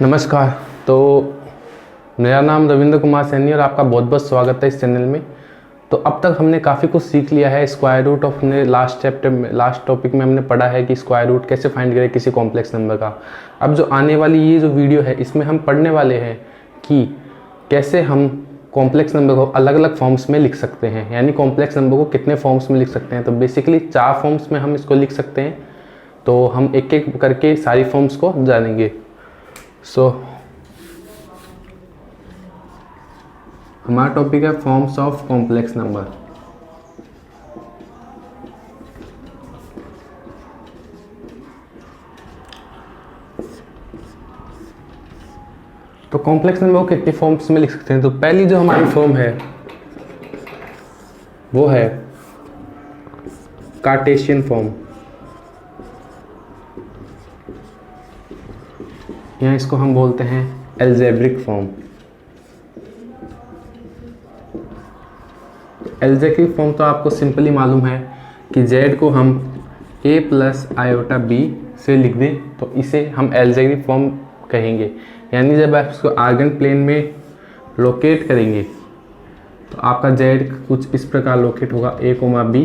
नमस्कार। तो मेरा नाम रविंद्र कुमार सैनी और आपका बहुत बहुत स्वागत है इस चैनल में। तो अब तक हमने काफ़ी कुछ सीख लिया है। स्क्वायर रूट ऑफ हमने लास्ट टॉपिक में हमने पढ़ा है कि स्क्वायर रूट कैसे फाइंड करें किसी कॉम्प्लेक्स नंबर का। अब जो आने वाली ये जो वीडियो है इसमें हम पढ़ने वाले हैं कि कैसे हम कॉम्प्लेक्स नंबर को अलग अलग फॉर्म्स में लिख सकते हैं, यानी कॉम्प्लेक्स नंबर को कितने फॉर्म्स में लिख सकते हैं। तो बेसिकली 4 फॉर्म्स में हम इसको लिख सकते हैं। तो हम एक एक करके सारी फॉर्म्स को जानेंगे। हमारा टॉपिक है फॉर्म्स ऑफ कॉम्प्लेक्स नंबर। तो कॉम्प्लेक्स नंबर को कितनी फॉर्म्स में लिख सकते हैं। तो पहली जो हमारी फॉर्म है वो है कार्टेशियन फॉर्म, या इसको हम बोलते हैं एल्जेब्रिक फॉर्म। एल्जेब्रिक फॉर्म तो आपको सिंपली मालूम है कि z को हम a प्लस आयोटा b से लिख दें तो इसे हम एल्जेब्रिक फॉर्म कहेंगे। यानी जब आप इसको आर्गन प्लेन में लोकेट करेंगे तो आपका z कुछ इस प्रकार लोकेट होगा a, b,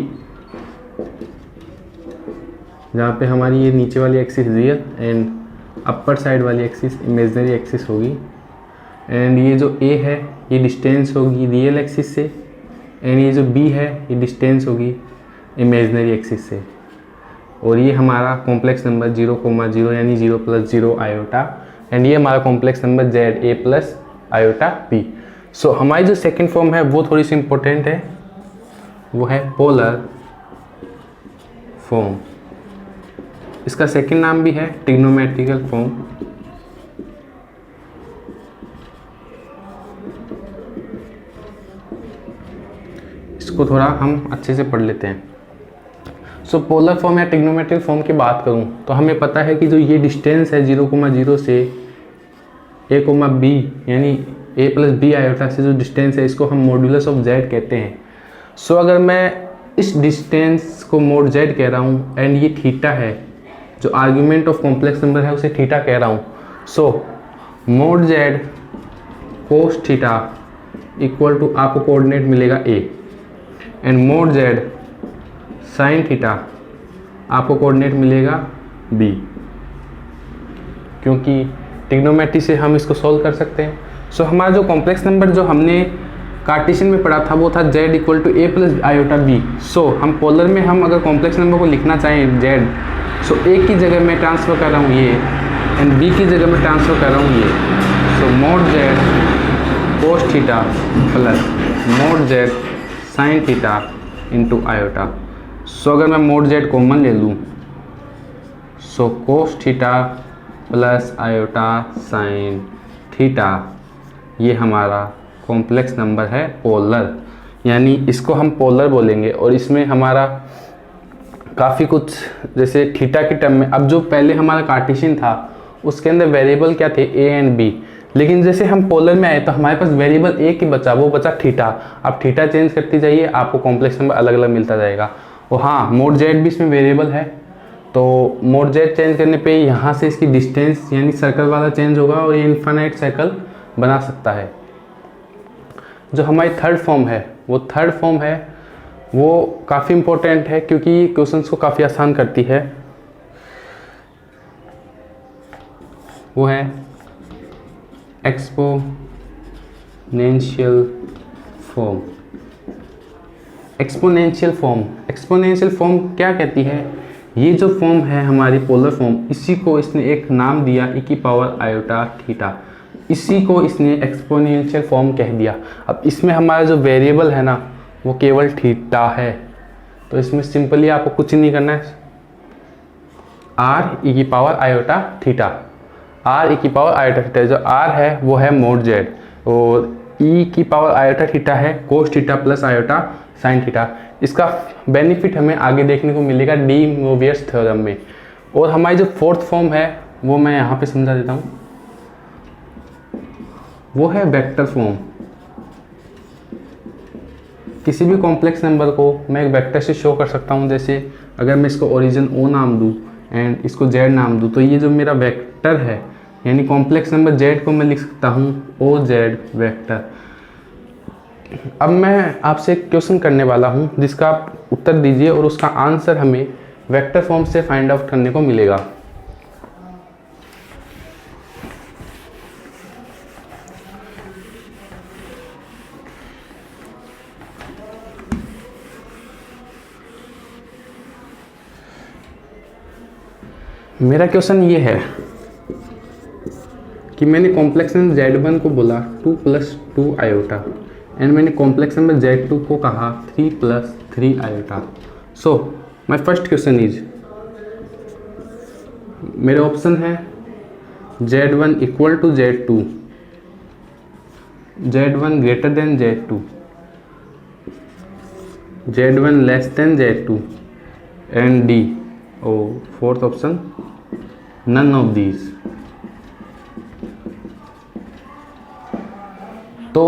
जहाँ पे हमारी ये नीचे वाली axis real and upper side वाली एक्सिस इमेजिनरी एक्सिस होगी। एंड ये जो a है ये डिस्टेंस होगी रियल एक्सिस से, एंड ये जो b है ये डिस्टेंस होगी इमेजिनरी एक्सिस से। और ये हमारा कॉम्प्लेक्स नंबर 0,0 यानी 0 + 0 आयोटा, एंड ये हमारा complex number z a + iota b। सो हमारी जो सेकंड फॉर्म है वो थोड़ी सी इंपॉर्टेंट है, वो है पोलर फॉर्म। इसका सेकंड नाम भी है ट्रिग्नोमेट्रिकल फॉर्म। इसको थोड़ा हम अच्छे से पढ़ लेते हैं। सो पोलर फॉर्म या ट्रिग्नोमेट्रिक फॉर्म की बात करूं तो हमें पता है कि जो ये डिस्टेंस है 0,0 से a, b यानी a + b आयोटा से जो डिस्टेंस है इसको हम मॉड्यूलस ऑफ z कहते हैं। सो अगर मैं इस डिस्टेंस को मोड z कह रहा हूं एंड ये थीटा है, जो आर्ग्यूमेंट ऑफ कॉम्प्लेक्स नंबर है उसे थीटा कह रहा हूं। So mod z cos theta equal to आपको कोऑर्डिनेट मिलेगा a, and mod z sine theta आपको कोऑर्डिनेट मिलेगा b, क्योंकि ट्रिग्नोमेट्री से हम इसको सॉल्व कर सकते हैं। सो हमारा जो कॉम्प्लेक्स नंबर जो हमने कार्टेशियन में पढ़ा था वो था z = a + आयोटा b। सो हम पोलर में हम अगर कॉम्प्लेक्स नंबर को लिखना चाहें z, सो a की जगह मैं ट्रांसफ़र कर रहा हूँ ये, एंड b की जगह मैं ट्रांसफ़र कर रहा हूँ ये। So mod z cos theta plus mod z sine theta into iota. So अगर मैं मोड z कॉमन ले लूँ, so cos theta plus iota sine theta, ये हमारा कॉम्प्लेक्स नंबर है पोलर, यानी इसको हम पोलर बोलेंगे। और इसमें हमारा काफ़ी कुछ, जैसे थीटा की टर्म में, अब जो पहले हमारा कार्टेशियन था उसके अंदर वेरिएबल क्या थे a एंड b, लेकिन जैसे हम पोलर में आए तो हमारे पास वेरिएबल a की बचा, वो बचा थीटा। अब थीटा चेंज करती जाइए आपको कॉम्प्लेक्स नंबर अलग अलग मिलता जाएगा। और हाँ, मोड z भी इसमें वेरिएबल है, तो मोड z चेंज करने पे यहाँ से इसकी डिस्टेंस यानी सर्कल वाला चेंज होगा और ये इन्फिनाइट सर्कल बना सकता है। जो हमारी थर्ड फॉर्म है वो काफ़ी इम्पोर्टेंट है क्योंकि क्वेश्चंस को काफ़ी आसान करती है। वो है एक्सपोनेंशियल फॉर्म। एक्सपोनेंशियल फॉर्म क्या कहती है? ये जो फॉर्म है हमारी पोलर फॉर्म, इसी को इसने एक नाम दिया e⁻θ, इसी को इसने एक्सपोनेंशियल फॉर्म कह दिया। अब इसमें हमारा जो वेरिएबल है ना वो केवल थीटा है, तो इसमें सिंपली आपको कुछ नहीं करना है, r e⁻θ। जो r है वो है मोड z और e⁻θ है कोस theta plus iota sine theta. इसका बेनिफिट हमें आगे देखने को मिलेगा डी मोवियस थ्योरम में। और हमारी जो फोर्थ फॉर्म है वो मैं यहाँ पे समझा देता हूँ, वो है वेक्टर फॉर्म। किसी भी कॉम्प्लेक्स नंबर को मैं एक वेक्टर से शो कर सकता हूँ। जैसे अगर मैं इसको ओरिजिन O नाम दूँ एंड इसको Z नाम दूँ, तो ये जो मेरा वेक्टर है यानी कॉम्प्लेक्स नंबर z को मैं लिख सकता हूँ OZ वेक्टर। अब मैं आपसे एक क्वेश्चन करने वाला हूँ जिसका आप उत्तर दीजिए और उसका आंसर हमें वेक्टर फॉर्म से फाइंड आउट करने को मिलेगा। मेरा क्वेश्चन ये है कि मैंने कॉम्प्लेक्स नंबर Z1 को बोला 2 + 2 आयोटा एंड मैंने कॉम्प्लेक्स नंबर Z2 को कहा 3 + 3 iota. So my first question is, मेरे ऑप्शन है Z1 = Z2, Z1 greater than Z2, Z1 less than Z2 and D और fourth option none of these. तो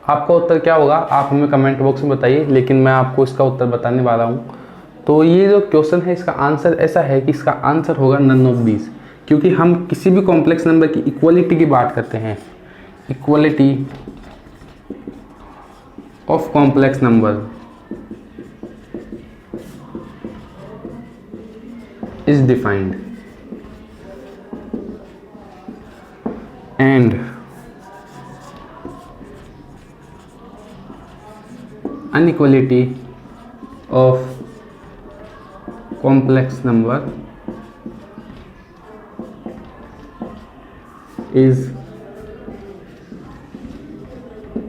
आपका उत्तर क्या होगा आप हमें कमेंट बॉक्स में बताइए, लेकिन मैं आपको इसका उत्तर बताने वाला हूँ। तो ये जो क्वेश्चन है इसका आंसर ऐसा है कि इसका आंसर होगा नन ऑफ दीज, क्योंकि हम किसी भी कॉम्प्लेक्स नंबर की इक्वलिटी की बात करते हैं। Equality of complex number is defined and inequality of complex number is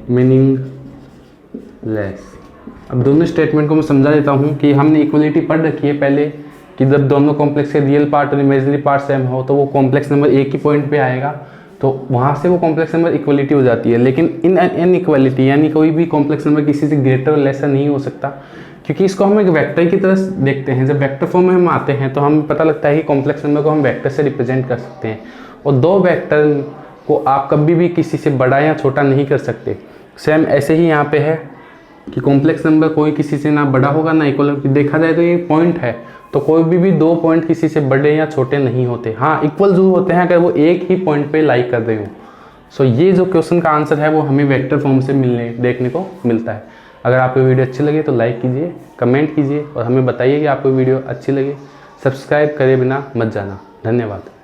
meaningless। अब दोनों स्टेटमेंट को मैं समझा देता हूँ कि हमने इक्वलिटी पढ़ रखी है पहले कि जब दोनों कॉम्प्लेक्स के रियल पार्ट और इमेजिनरी पार्ट सेम हो तो वो कॉम्प्लेक्स नंबर एक ही पॉइंट पे आएगा, तो वहाँ से वो कॉम्प्लेक्स नंबर इक्वलिटी हो जाती है। लेकिन इन इक्वलिटी यानी कोई भी कॉम्प्लेक्स नंबर किसी से ग्रेटर और लेसर नहीं हो सकता, क्योंकि इसको हम एक वेक्टर की तरह देखते हैं। जब वेक्टर फॉर्म में हम आते हैं तो हमें पता लगता है कि कॉम्प्लेक्स नंबर को हम वेक्टर से रिप्रेजेंट कर सकते हैं, और दो वेक्टर को आप कभी भी किसी से बड़ा या छोटा नहीं कर सकते। सेम ऐसे ही यहाँ पे है कि कॉम्प्लेक्स नंबर कोई किसी से ना बड़ा होगा ना इक्वल। देखा जाए तो ये पॉइंट है, तो कोई भी दो पॉइंट किसी से बड़े या छोटे नहीं होते। हाँ, इक्वल जरूर होते हैं अगर वो एक ही पॉइंट पे लाई कर रहे हो। सो ये जो क्वेश्चन का आंसर है वो हमें वेक्टर फॉर्म से देखने को मिलता है। अगर आपको वीडियो अच्छी लगे तो लाइक कीजिए, कमेंट कीजिए और हमें बताइए कि आपको वीडियो अच्छी लगे। सब्सक्राइब करे बिना मत जाना। धन्यवाद।